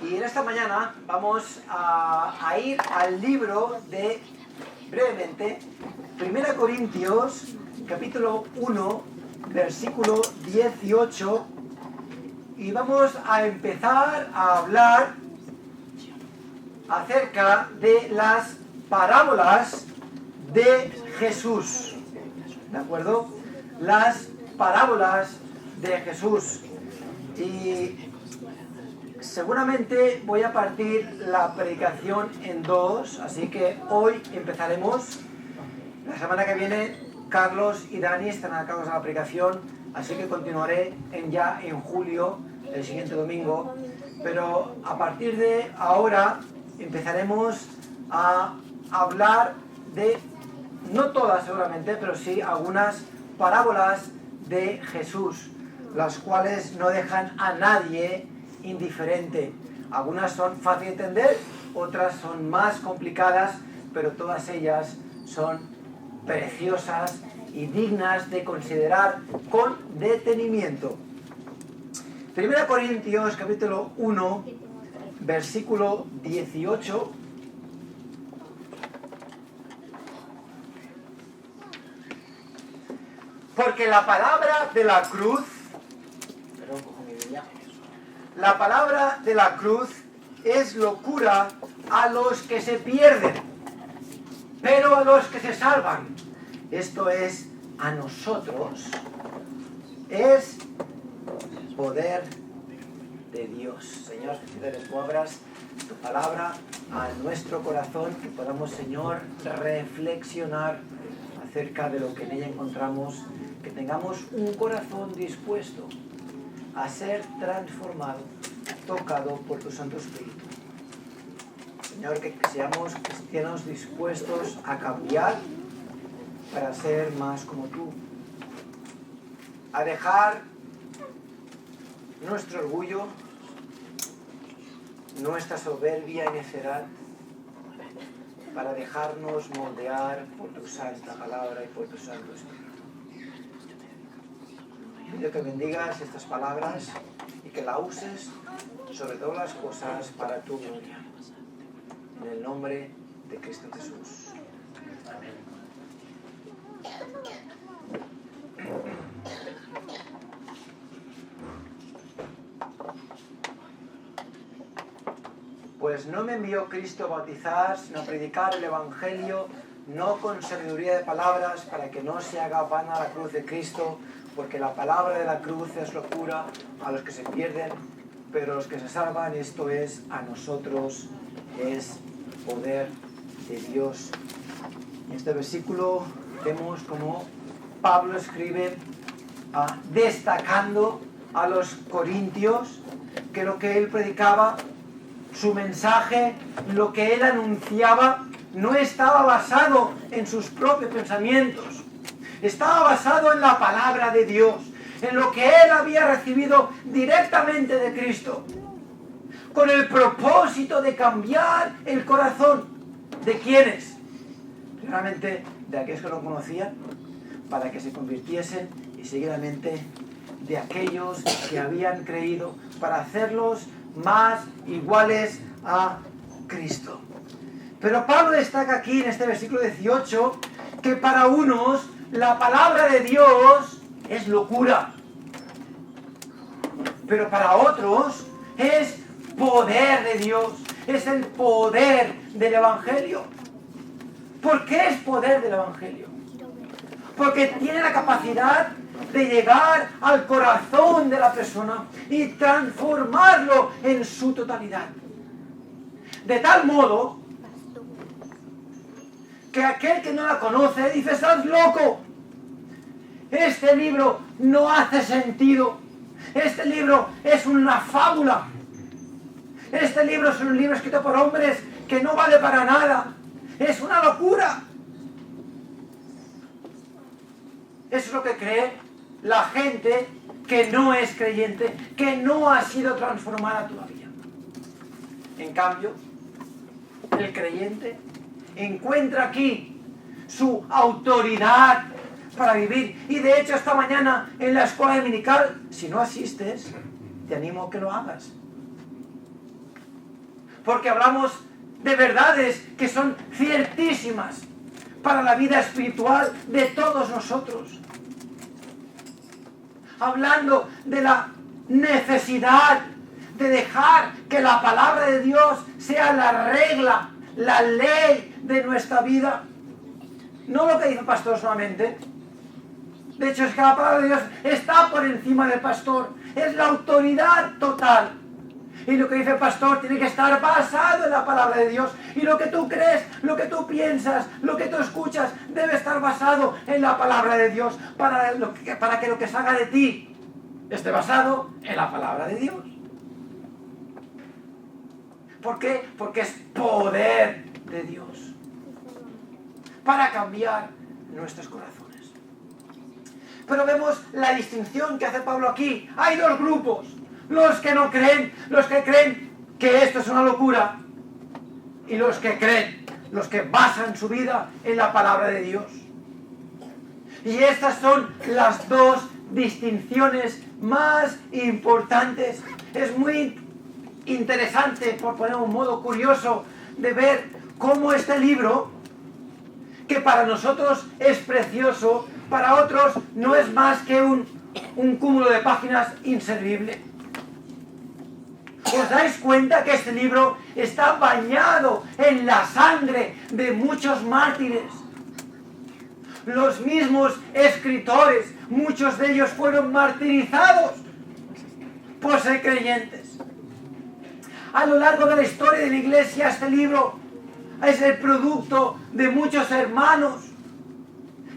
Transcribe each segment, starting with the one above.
Y en esta mañana vamos a ir al libro de, brevemente, 1 Corintios, capítulo 1, versículo 18, y vamos a empezar a hablar acerca de las parábolas de Jesús. ¿De acuerdo? Las parábolas de Jesús. Y seguramente voy a partir la predicación en dos, así que hoy empezaremos. La semana que viene Carlos y Dani están a cargo de la predicación, así que continuaré ya en julio, el siguiente domingo. Pero a partir de ahora empezaremos a hablar de, no todas seguramente, pero sí algunas parábolas de Jesús, las cuales no dejan a nadie indiferente. Algunas son fáciles de entender, otras son más complicadas, pero todas ellas son preciosas y dignas de considerar con detenimiento. 1 Corintios capítulo 1, versículo 18. Porque la palabra de la cruz, la palabra de la cruz es locura a los que se pierden, pero a los que se salvan, esto es, a nosotros, es poder de Dios. Señor, que tú abras tu palabra a nuestro corazón, que podamos, Señor, reflexionar acerca de lo que en ella encontramos, que tengamos un corazón dispuesto a ser transformado, tocado por tu Santo Espíritu. Señor, que seamos cristianos dispuestos a cambiar para ser más como tú, a dejar nuestro orgullo, nuestra soberbia y necedad, para dejarnos moldear por tu santa palabra y por tu Santo Espíritu. Pido que bendigas estas palabras y que la uses sobre todas las cosas para tu gloria. En el nombre de Cristo Jesús. Amén. Pues no me envió Cristo a bautizar, sino a predicar el Evangelio, no con sabiduría de palabras, para que no se haga vana la cruz de Cristo, porque la palabra de la cruz es locura a los que se pierden, pero a los que se salvan, esto es, a nosotros, es poder de Dios. En este versículo vemos como Pablo escribe destacando a los corintios que lo que él predicaba, su mensaje, lo que él anunciaba, no estaba basado en sus propios pensamientos. Estaba basado en la palabra de Dios, en lo que él había recibido directamente de Cristo, con el propósito de cambiar el corazón de quienes, primeramente de aquellos que lo conocían, para que se convirtiesen, y seguidamente de aquellos que habían creído, para hacerlos más iguales a Cristo. Pero Pablo destaca aquí en este versículo 18 que para unos la palabra de Dios es locura, pero para otros es poder de Dios, es el poder del Evangelio. ¿Por qué es poder del Evangelio? Porque tiene la capacidad de llegar al corazón de la persona y transformarlo en su totalidad. De tal modo que aquel que no la conoce dice: estás loco, este libro no hace sentido, este libro es una fábula, este libro es un libro escrito por hombres que no vale para nada, es una locura. Eso es lo que cree la gente que no es creyente, que no ha sido transformada todavía. En cambio, el creyente encuentra aquí su autoridad para vivir. Y de hecho, esta mañana en la escuela dominical, si no asistes, te animo a que lo hagas. porque hablamos de verdades que son ciertísimas para la vida espiritual de todos nosotros. Hablando de la necesidad de dejar que la palabra de Dios sea la regla, la ley de nuestra vida. No lo que dice el pastor solamente. De hecho, es que la palabra de Dios está por encima del pastor. Es la autoridad total. Y lo que dice el pastor tiene que estar basado en la palabra de Dios. Y lo que tú crees, lo que tú piensas, lo que tú escuchas, debe estar basado en la palabra de Dios. Para que lo que salga de ti esté basado en la palabra de Dios. ¿Por qué? Porque es poder de Dios para cambiar nuestros corazones. Pero vemos la distinción que hace Pablo aquí. Hay dos grupos. Los que no creen, los que creen que esto es una locura, y los que creen, los que basan su vida en la palabra de Dios. Y estas son las dos distinciones más importantes. Es muy interesante, por poner un modo curioso, de ver cómo este libro, que para nosotros es precioso, para otros no es más que un cúmulo de páginas inservible. ¿Os dais cuenta que este libro está bañado en la sangre de muchos mártires? Los mismos escritores, muchos de ellos fueron martirizados por ser creyentes. A lo largo de la historia de la Iglesia, este libro es el producto de muchos hermanos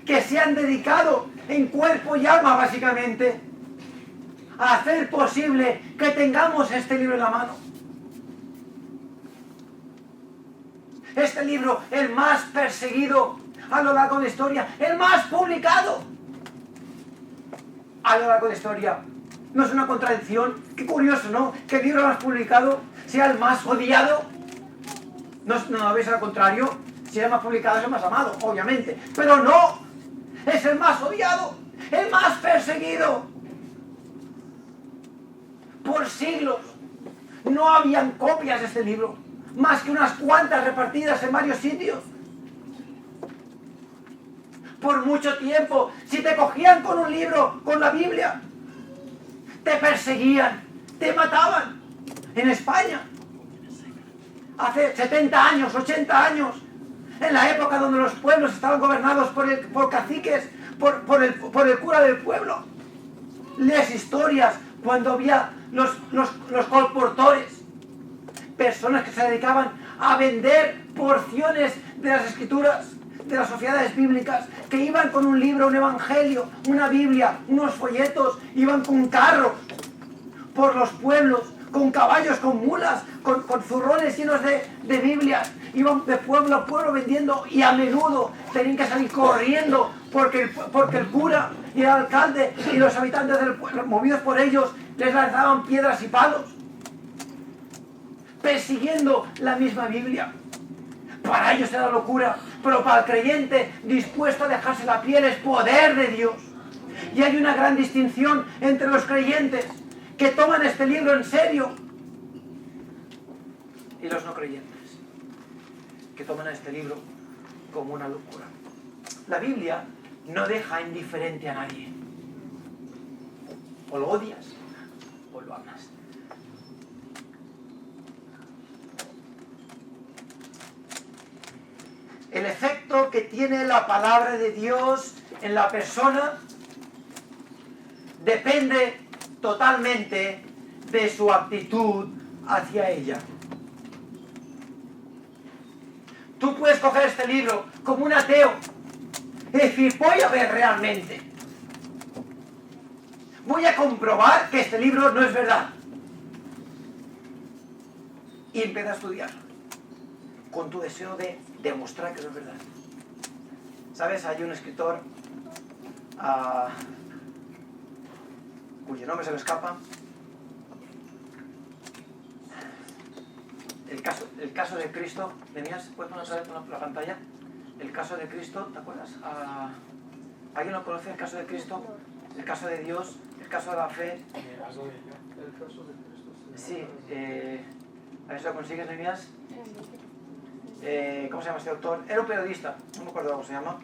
que se han dedicado en cuerpo y alma, básicamente, a hacer posible que tengamos este libro en la mano. Este libro, el más perseguido a lo largo de la historia, el más publicado a lo largo de la historia. ¿No es una contradicción? Qué curioso, ¿no? Que el libro más publicado sea el más odiado. No veis al contrario. Si es el más publicado es el más amado, obviamente. Pero no, es el más odiado, el más perseguido. Por siglos no habían copias de este libro, más que unas cuantas repartidas en varios sitios. Por mucho tiempo, si te cogían con un libro, con la Biblia, te perseguían, te mataban. En España, hace 70 años, 80 años, en la época donde los pueblos estaban gobernados por caciques, por el cura del pueblo. Lees historias cuando había los colportores, personas que se dedicaban a vender porciones de las escrituras, de las sociedades bíblicas, que iban con un libro, un evangelio, una Biblia, unos folletos, iban con carros por los pueblos, con caballos, con mulas, con zurrones llenos de Biblias, iban de pueblo a pueblo vendiendo, y a menudo tenían que salir corriendo porque el cura y el alcalde y los habitantes del pueblo, movidos por ellos, les lanzaban piedras y palos, persiguiendo la misma Biblia. Para ellos era locura, pero para el creyente dispuesto a dejarse la piel es poder de Dios. Y hay una gran distinción entre los creyentes que toman este libro en serio y los no creyentes que toman este libro como una locura. La Biblia no deja indiferente a nadie. O lo odias o lo amas. El efecto que tiene la palabra de Dios en la persona depende totalmente de su actitud hacia ella. Tú puedes coger este libro como un ateo y decir, voy a ver realmente. Voy a comprobar que este libro no es verdad. Y empieza a estudiarlo con tu deseo de demostrar que no es verdad. ¿Sabes? Hay un escritor cuyo nombre se me escapa. El caso de Cristo. ¿Venías? ¿Puedes poner otra vez la pantalla? El caso de Cristo, ¿te acuerdas? ¿Alguien lo conoce? El caso de Cristo, el caso de Dios, el caso de la fe. El caso de Cristo. Sí, A ver si lo consigues, Nehemías. ¿Cómo se llama este autor? Era un periodista, no me acuerdo cómo se llama.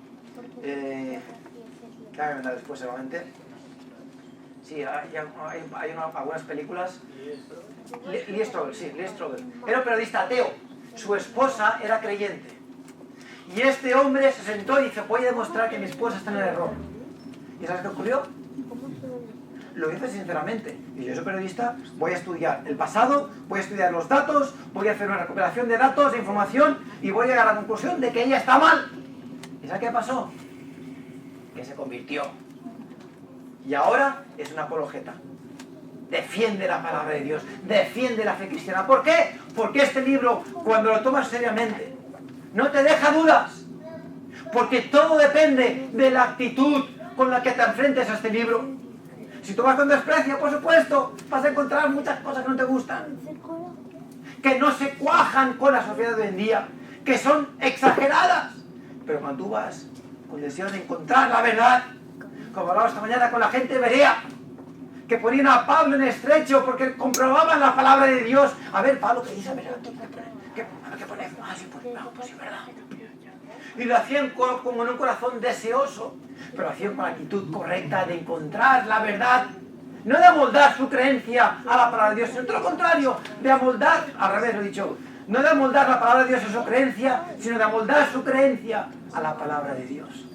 Ya me vendrá después seguramente. Sí, hay algunas películas. Lee Strobel, sí, Lee Strobel. Era un periodista ateo. Su esposa era creyente. Y este hombre se sentó y dice, voy a demostrar que mi esposa está en el error. ¿Y sabes qué ocurrió? Lo hice sinceramente. Y yo soy periodista, voy a estudiar el pasado, voy a estudiar los datos, voy a hacer una recuperación de datos, de información, y voy a llegar a la conclusión de que ella está mal. ¿Y sabes qué pasó? Que se convirtió. Y ahora es una apologeta. Defiende la palabra de Dios, defiende la fe cristiana. ¿Por qué? Porque este libro, cuando lo tomas seriamente, no te deja dudas. Porque todo depende de la actitud con la que te enfrentes a este libro. Si tú vas con desprecio, por supuesto, vas a encontrar muchas cosas que no te gustan, que no se cuajan con la sociedad de hoy en día, que son exageradas. Pero cuando tú vas con deseo de encontrar la verdad, como hablaba esta mañana con la gente de Berea, que ponían a Pablo en estrecho porque comprobaban la palabra de Dios. A ver, Pablo, ¿qué dice? A ver, ¿qué pone? Ah, sí, pues sí, verdad. Y lo hacían como en un corazón deseoso, pero lo hacían con la actitud correcta de encontrar la verdad. No de amoldar su creencia a la palabra de Dios, sino todo lo contrario, de amoldar, al revés lo he dicho, no de amoldar la palabra de Dios a su creencia, sino de amoldar su creencia a la palabra de Dios.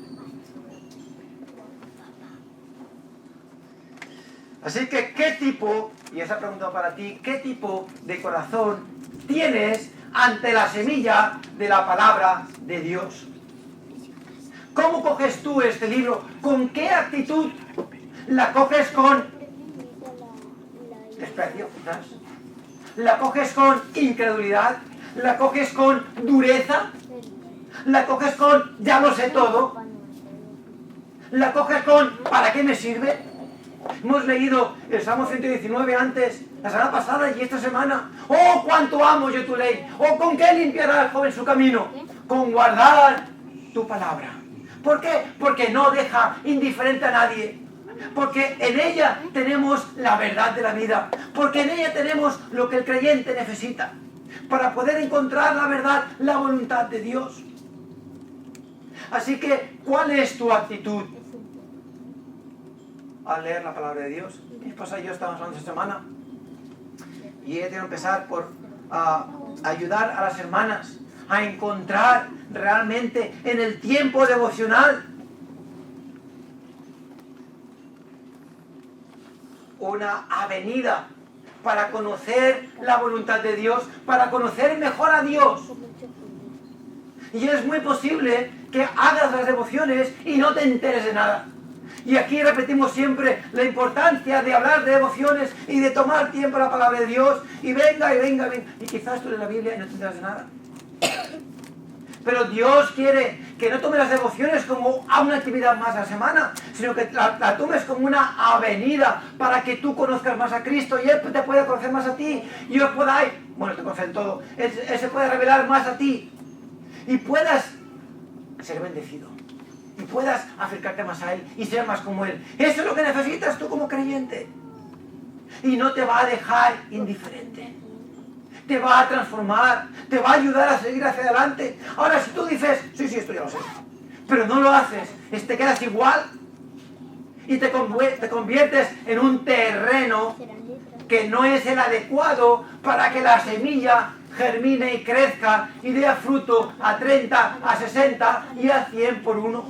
Así que, ¿qué tipo, y esa pregunta para ti, qué tipo de corazón tienes ante la semilla de la palabra de Dios? ¿Cómo coges tú este libro? ¿Con qué actitud? ¿La coges con desprecio, quizás? ¿La coges con incredulidad? ¿La coges con dureza? ¿La coges con ya lo sé todo? ¿La coges con ¿para qué me sirve? Hemos leído el Salmo 119 antes, la semana pasada y esta semana. ¡Oh, cuánto amo yo tu ley! ¡Oh, con qué limpiará el joven su camino! Con guardar tu palabra. ¿Por qué? Porque no deja indiferente a nadie. Porque en ella tenemos la verdad de la vida. Porque en ella tenemos lo que el creyente necesita. Para poder encontrar la verdad, la voluntad de Dios. Así que, ¿cuál es tu actitud al leer la palabra de Dios? Mi esposa y yo estábamos hablando esta semana y ella tiene que empezar por ayudar a las hermanas a encontrar realmente en el tiempo devocional una avenida para conocer la voluntad de Dios, para conocer mejor a Dios. Y es muy posible que hagas las devociones y no te enteres de nada. Y aquí repetimos siempre la importancia de hablar de devociones y de tomar tiempo la palabra de Dios. Y venga. Y quizás tú lees la Biblia y no te enteras de nada. Pero Dios quiere que no tomes las devociones como a una actividad más a la semana, sino que la tomes como una avenida para que tú conozcas más a Cristo y Él te pueda conocer más a ti. Y os podáis, bueno, te conoce en todo, Él se puede revelar más a ti. Y puedas ser bendecido. Y puedas acercarte más a Él y ser más como Él. Eso es lo que necesitas tú como creyente. Y no te va a dejar indiferente. Te va a transformar, te va a ayudar a seguir hacia adelante. Ahora, si tú dices, sí, esto ya lo sé, pero no lo haces, te quedas igual y te conviertes en un terreno que no es el adecuado para que la semilla germine y crezca y dé fruto a 30, a 60 y a 100 por uno.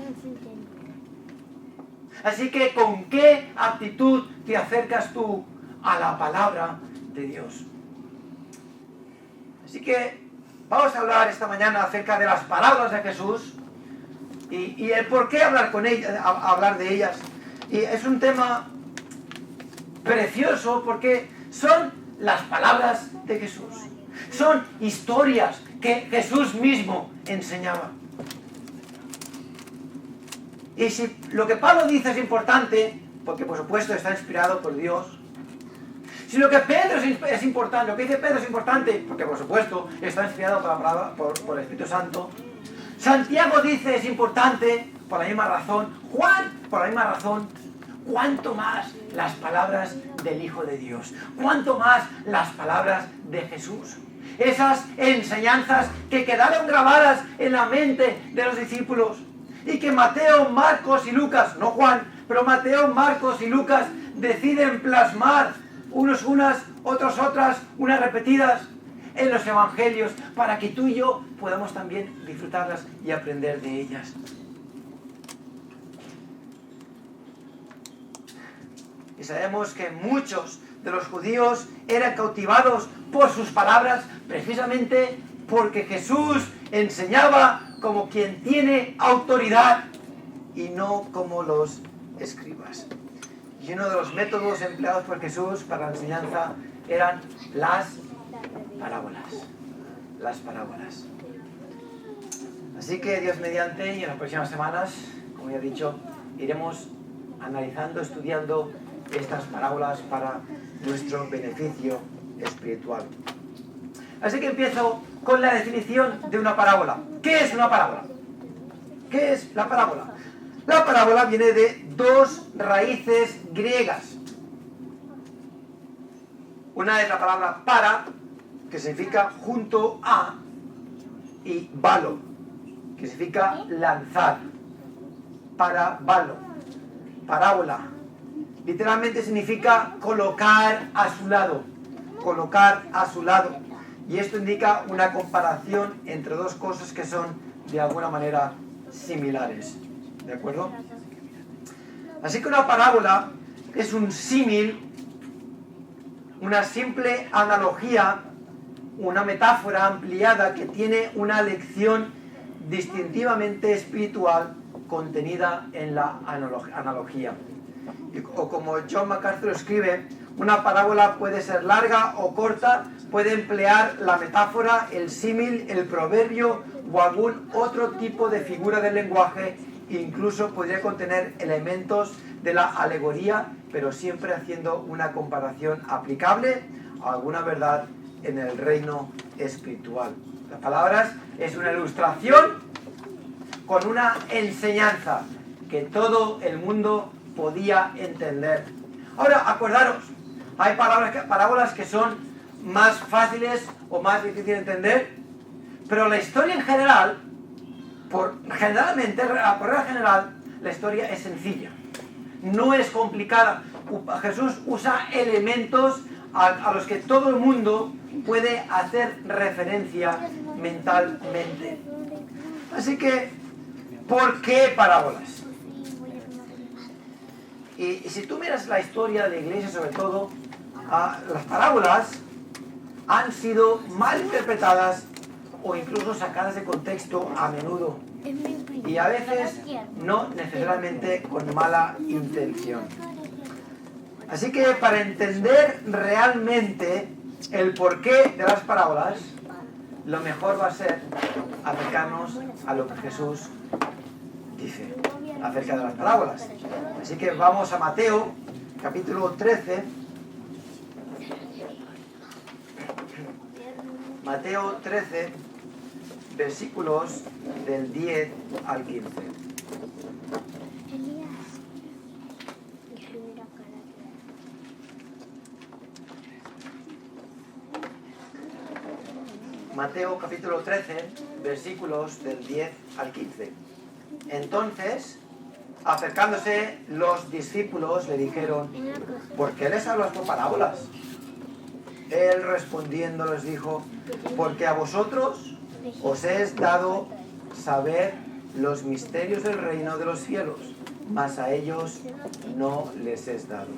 Así que, ¿con qué actitud te acercas tú a la palabra de Dios? Así que vamos a hablar esta mañana acerca de las palabras de Jesús y el por qué hablar de ellas. Y es un tema precioso porque son las palabras de Jesús. Son historias que Jesús mismo enseñaba. Y si lo que Pablo dice es importante, porque por supuesto está inspirado por Dios, si lo que Pedro es importante, lo que dice Pedro es importante, porque por supuesto está inspirado por el Espíritu Santo, Santiago dice es importante por la misma razón, Juan por la misma razón, cuánto más las palabras del Hijo de Dios, cuánto más las palabras de Jesús. esas enseñanzas que quedaron grabadas en la mente de los discípulos y que Mateo, Marcos y Lucas, no Juan, pero Mateo, Marcos y Lucas deciden plasmar unos unas, otros otras, unas repetidas en los evangelios para que tú y yo podamos también disfrutarlas y aprender de ellas. Y sabemos que muchos de los judíos eran cautivados por sus palabras precisamente porque Jesús enseñaba como quien tiene autoridad y no como los escribas. Y uno de los métodos empleados por Jesús para la enseñanza eran las parábolas. Las parábolas. Así que Dios mediante, y en las próximas semanas, como ya he dicho, iremos analizando, estudiando estas parábolas para nuestro beneficio espiritual. Así que empiezo con la definición de una parábola. ¿Qué es una parábola? ¿Qué es la parábola? La parábola viene de dos raíces griegas. Una es la palabra para, que significa junto a, y balo, que significa lanzar. Parabalo, parábola. Literalmente significa colocar a su lado. Colocar a su lado. Y esto indica una comparación entre dos cosas que son de alguna manera similares. ¿De acuerdo? Así que una parábola es un símil, una simple analogía, una metáfora ampliada que tiene una lección distintivamente espiritual contenida en la analogía. O como John MacArthur escribe, una parábola puede ser larga o corta, puede emplear la metáfora, el símil, el proverbio o algún otro tipo de figura del lenguaje, incluso podría contener elementos de la alegoría, pero siempre haciendo una comparación aplicable a alguna verdad en el reino espiritual. Las palabras es una ilustración con una enseñanza que todo el mundo podía entender. Ahora, acordaros, hay parábolas que son más fáciles o más difíciles de entender, pero la historia en general, por regla general, la historia es sencilla. No es complicada. Jesús usa elementos a los que todo el mundo puede hacer referencia mentalmente. Así que, ¿por qué parábolas? Y si tú miras la historia de la iglesia, sobre todo, las parábolas han sido mal interpretadas o incluso sacadas de contexto a menudo. Y a veces no necesariamente con mala intención. Así que para entender realmente el porqué de las parábolas, lo mejor va a ser acercarnos a lo que Jesús dice acerca de las parábolas. Así que vamos a Mateo, capítulo 13. Mateo 13, versículos del 10 al 15. Mateo capítulo 13, versículos del 10 al 15. Entonces, acercándose los discípulos, le dijeron: ¿por qué les hablas por parábolas? Él respondiendo les dijo: porque a vosotros os es dado saber los misterios del reino de los cielos, mas a ellos no les es dado.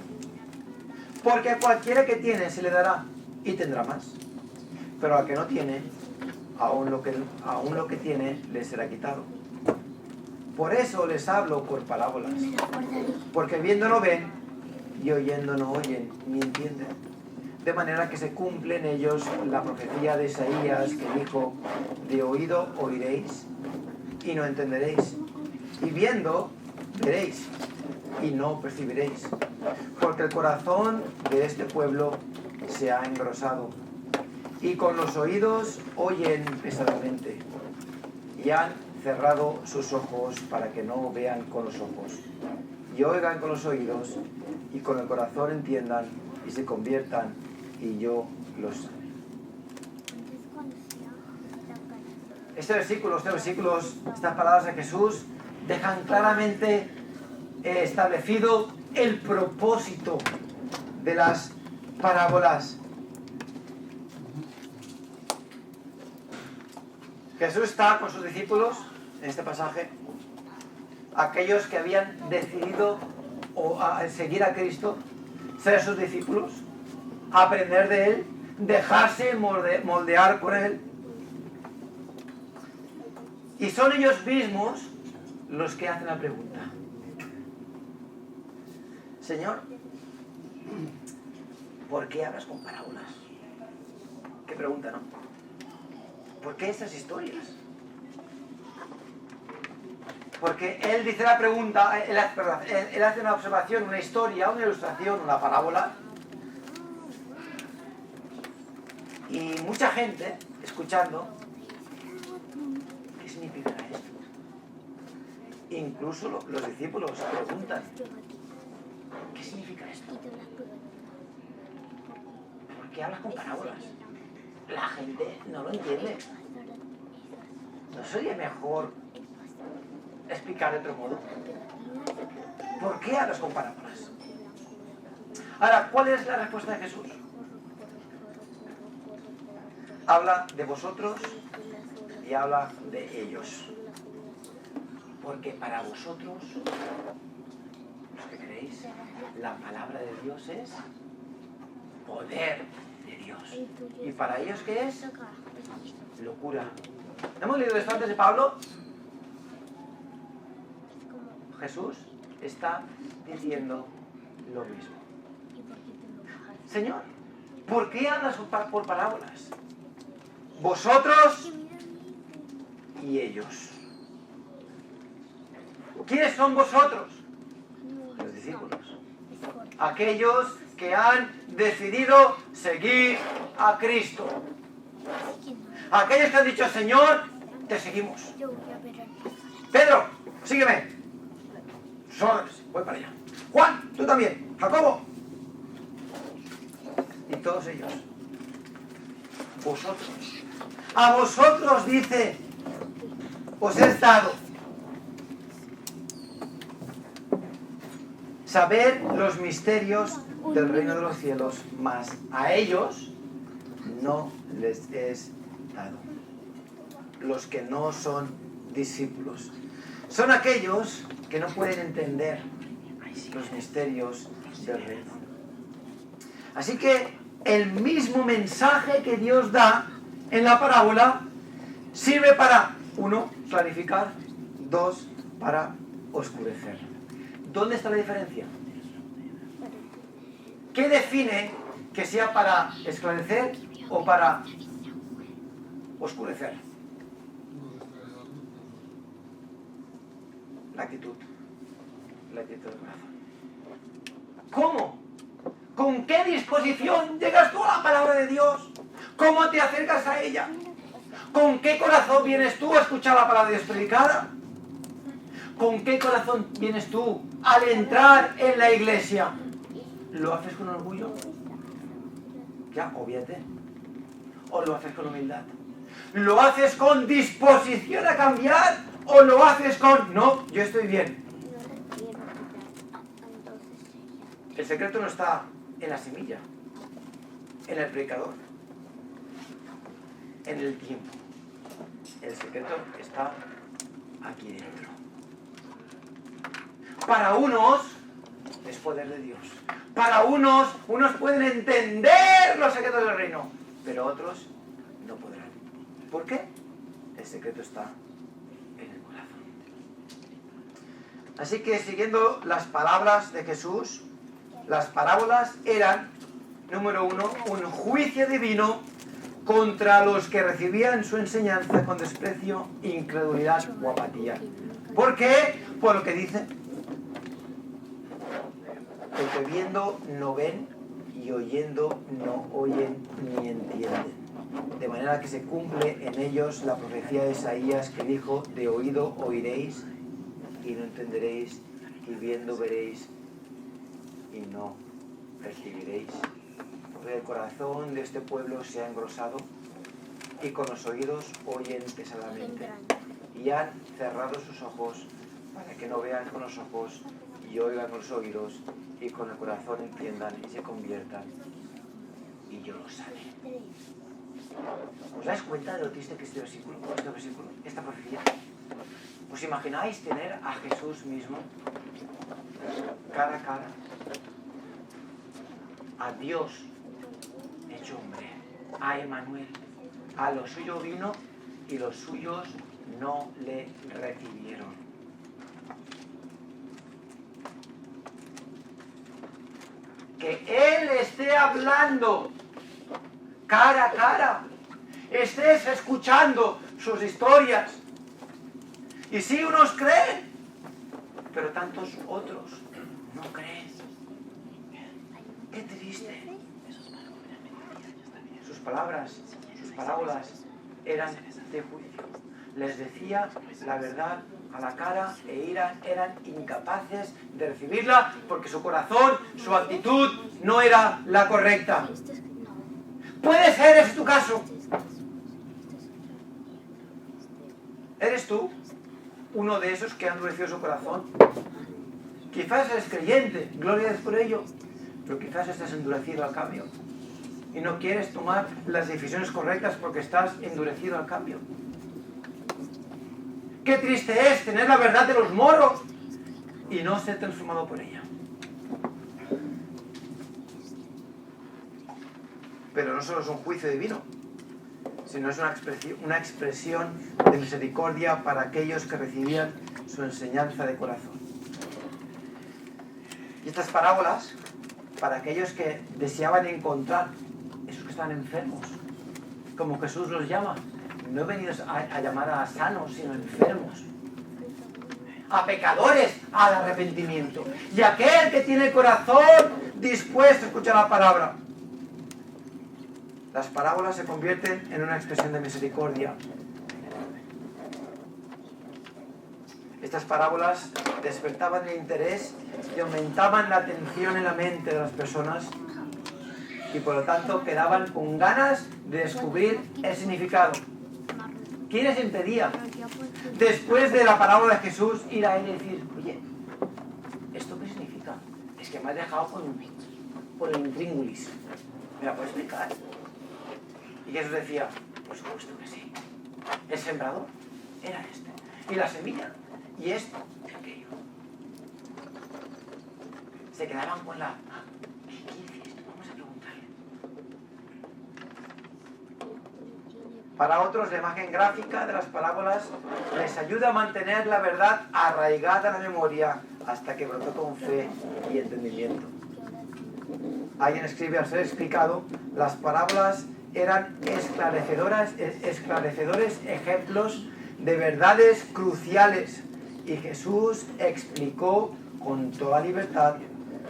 Porque a cualquiera que tiene se le dará y tendrá más, pero al que no tiene, aún lo que tiene le será quitado. Por eso les hablo por parábolas, porque viendo no ven y oyendo no oyen ni entienden. De manera que se cumple en ellos la profecía de Isaías que dijo: de oído oiréis y no entenderéis, y viendo veréis y no percibiréis, porque el corazón de este pueblo se ha engrosado, y con los oídos oyen pesadamente, y han cerrado sus ojos para que no vean con los ojos, y oigan con los oídos, y con el corazón entiendan y se conviertan, y yo los estos versículos, estas palabras de Jesús dejan claramente establecido el propósito de las parábolas. Jesús está con sus discípulos en este pasaje, aquellos que habían decidido seguir a Cristo, ser sus discípulos, aprender de Él, dejarse moldear por Él. Y son ellos mismos los que hacen la pregunta: Señor, ¿por qué hablas con parábolas? Qué pregunta, ¿no? ¿Por qué estas historias? Porque él dice la pregunta, él hace una observación, una historia, una ilustración, una parábola. Y mucha gente, escuchando, ¿qué significará esto? Incluso los discípulos preguntan, ¿qué significa esto? ¿Por qué hablas con parábolas? La gente no lo entiende. ¿No sería mejor explicar de otro modo? ¿Por qué hablas con parábolas? Ahora, ¿cuál es la respuesta de Jesús? Habla de vosotros y habla de ellos. Porque para vosotros, los que creéis, la palabra de Dios es poder de Dios. ¿Y para ellos qué es? Locura. ¿Hemos leído esto antes de Pablo? Jesús está diciendo lo mismo. Señor, ¿por qué hablas por parábolas? Vosotros y ellos. ¿Quiénes son vosotros? Los discípulos. Aquellos que han decidido seguir a Cristo. Aquellos que han dicho: Señor, te seguimos. Pedro, sígueme. Voy para allá. Juan, tú también. Jacobo. Y todos ellos. Vosotros. A vosotros, dice, os es dado saber los misterios del reino de los cielos, mas a ellos no les es dado. Los que no son discípulos son aquellos que no pueden entender los misterios del reino. Así que el mismo mensaje que Dios da en la parábola sirve para, 1, clarificar, 2, para oscurecer. ¿Dónde está la diferencia? ¿Qué define que sea para esclarecer o para oscurecer? La actitud del corazón. ¿Cómo? ¿Con qué disposición llegas tú a la palabra de Dios? ¿Cómo te acercas a ella? ¿Con qué corazón vienes tú a escuchar la palabra de Dios predicada? ¿Con qué corazón vienes tú al entrar en la iglesia? ¿Lo haces con orgullo? Ya, obviate. ¿O lo haces con humildad? ¿Lo haces con disposición a cambiar? ¿O lo haces con, no, yo estoy bien? El secreto no está en la semilla, en el predicador, en el tiempo. El secreto está aquí dentro. Para unos es poder de Dios. Para unos pueden entender los secretos del reino, pero otros no podrán. ¿Por qué? El secreto está en el corazón. Así que, siguiendo las palabras de Jesús, las parábolas eran, número 1, un juicio divino contra los que recibían su enseñanza con desprecio, incredulidad o apatía. ¿Por qué? Por lo que dice: porque viendo no ven y oyendo no oyen ni entienden. De manera que se cumple en ellos la profecía de Isaías, que dijo: de oído oiréis y no entenderéis, y viendo veréis y no percibiréis. Porque el corazón de este pueblo se ha engrosado y con los oídos oyen pesadamente, y han cerrado sus ojos para que no vean con los ojos y oigan con los oídos y con el corazón entiendan y se conviertan y yo los sane. ¿Os dais cuenta de lo triste que es este versículo, esta profecía? ¿Os imagináis tener a Jesús mismo cara a cara? A Dios hecho hombre, a Emmanuel. A lo suyo vino y los suyos no le recibieron. Que Él esté hablando cara a cara, estés escuchando sus historias. Y sí, unos creen, pero tantos otros no creen. Qué triste. Sus palabras, sus parábolas eran de juicio. Les decía la verdad a la cara e eran incapaces de recibirla porque su corazón, su actitud no era la correcta. Puede ser, ese es tu caso. ¿Eres tú uno de esos que han endurecido su corazón? Quizás eres creyente, gloria a Dios por ello, pero quizás estás endurecido al cambio y no quieres tomar las decisiones correctas porque estás endurecido al cambio. Qué triste es tener la verdad de los morros y no ser transformado por ella. Pero no solo es un juicio divino, sino es una expresión de misericordia para aquellos que recibían su enseñanza de corazón. Y estas parábolas, para aquellos que deseaban encontrar, esos que están enfermos, como Jesús los llama, no he venido a llamar a sanos, sino enfermos, a pecadores, al arrepentimiento. Y aquel que tiene el corazón dispuesto a escuchar la palabra. Las parábolas se convierten en una expresión de misericordia. Estas parábolas despertaban el interés y aumentaban la atención en la mente de las personas y por lo tanto quedaban con ganas de descubrir el significado. ¿Quién les impedía, después de la parábola de Jesús, ir a él y decir, oye, ¿esto qué significa? Es que me has dejado con el intríngulis. ¿Me la puedes explicar? Y Jesús decía, por supuesto que sí. El sembrador era este. Y la semilla. Y esto y aquello. Se quedaban con la... ¿Qué dice esto? Vamos a preguntarle. Para otros, la imagen gráfica de las parábolas les ayuda a mantener la verdad arraigada en la memoria hasta que brotó con fe y entendimiento. Alguien escribe, al ser explicado, las parábolas eran esclarecedores ejemplos de verdades cruciales y Jesús explicó con toda libertad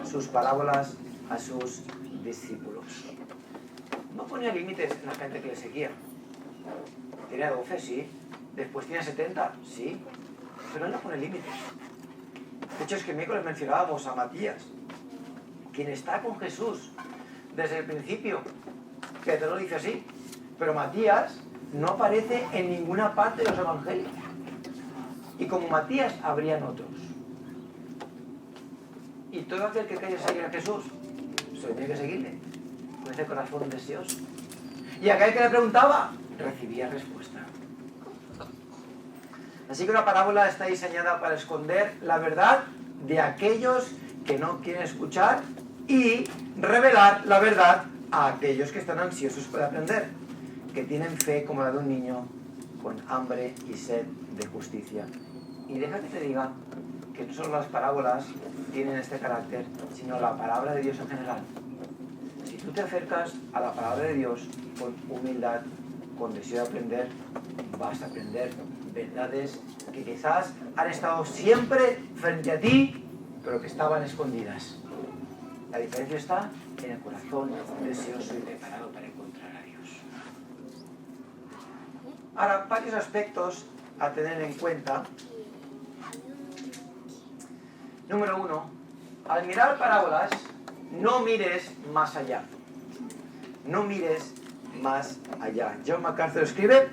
sus parábolas a sus discípulos. No ponía límites en la gente que le seguía. Tenía 12, sí. Después tenía 70, sí. Pero él no pone límites. De hecho, es que el miércoles mencionábamos a Matías, quien está con Jesús desde el principio. Pedro lo dice así, pero Matías no aparece en ninguna parte de los evangelios. Y como Matías, habrían otros. Y todo aquel que quiere seguir a Jesús, solo tiene que seguirle, con ese corazón deseoso. Y aquel que le preguntaba, recibía respuesta. Así que una parábola está diseñada para esconder la verdad de aquellos que no quieren escuchar y revelar la verdad a aquellos que están ansiosos por aprender, que tienen fe como la de un niño con hambre y sed de justicia. Y deja que te diga que no solo las parábolas tienen este carácter, sino la palabra de Dios en general. Si tú te acercas a la palabra de Dios con humildad, con deseo de aprender, vas a aprender verdades que quizás han estado siempre frente a ti, pero que estaban escondidas. La diferencia está en el corazón deseoso y preparado para encontrar a Dios. Ahora, varios aspectos a tener en cuenta. Número 1, al mirar parábolas, no mires más allá. No mires más allá. John MacArthur escribe: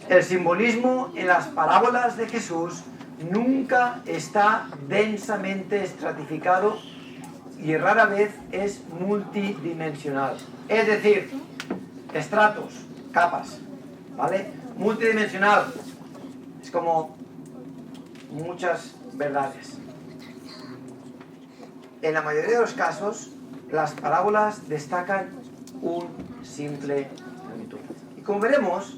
el simbolismo en las parábolas de Jesús nunca está densamente estratificado y rara vez es multidimensional. Es decir, estratos, capas, ¿vale? Multidimensional es como muchas verdades. En la mayoría de los casos, las parábolas destacan un simple magnitud. Y como veremos,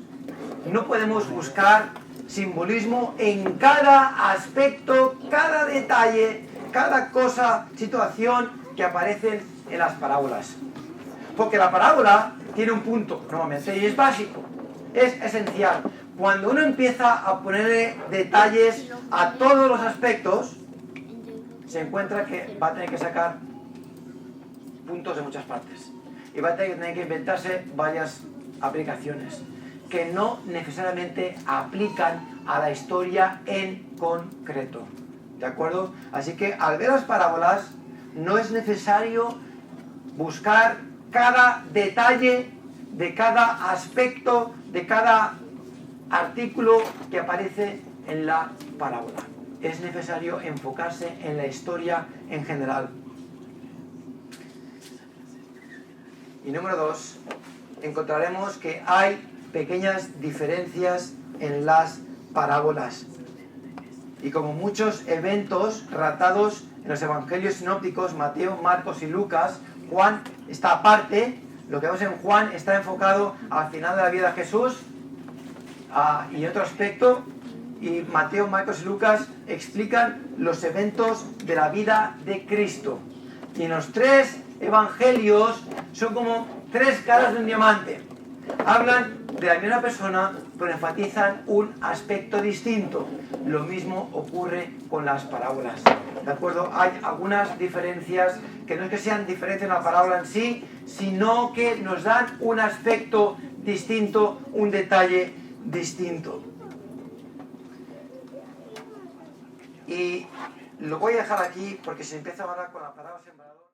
no podemos buscar simbolismo en cada aspecto, cada detalle, cada cosa, situación que aparecen en las parábolas. Porque la parábola tiene un punto, normalmente, y es básico, es esencial. Cuando uno empieza a ponerle detalles a todos los aspectos, se encuentra que va a tener que sacar puntos de muchas partes. Y va a tener que inventarse varias aplicaciones que no necesariamente aplican a la historia en concreto. ¿De acuerdo? Así que al ver las parábolas no es necesario buscar cada detalle de cada aspecto, de cada artículo que aparece en la parábola. Es necesario enfocarse en la historia en general. Y número 2, encontraremos que hay pequeñas diferencias en las parábolas. Y como muchos eventos relatados en los evangelios sinópticos, Mateo, Marcos y Lucas, Juan está aparte. Lo que vemos en Juan está enfocado al final de la vida de Jesús y otro aspecto. Y Mateo, Marcos y Lucas explican los eventos de la vida de Cristo. Y en los 3 evangelios son como 3 caras de un diamante. Hablan de la misma persona, pero enfatizan un aspecto distinto. Lo mismo ocurre con las parábolas. ¿De acuerdo? Hay algunas diferencias que no es que sean diferentes en la parábola en sí, sino que nos dan un aspecto distinto, un detalle distinto. Y lo voy a dejar aquí porque se empieza ahora con la parábola sembrador.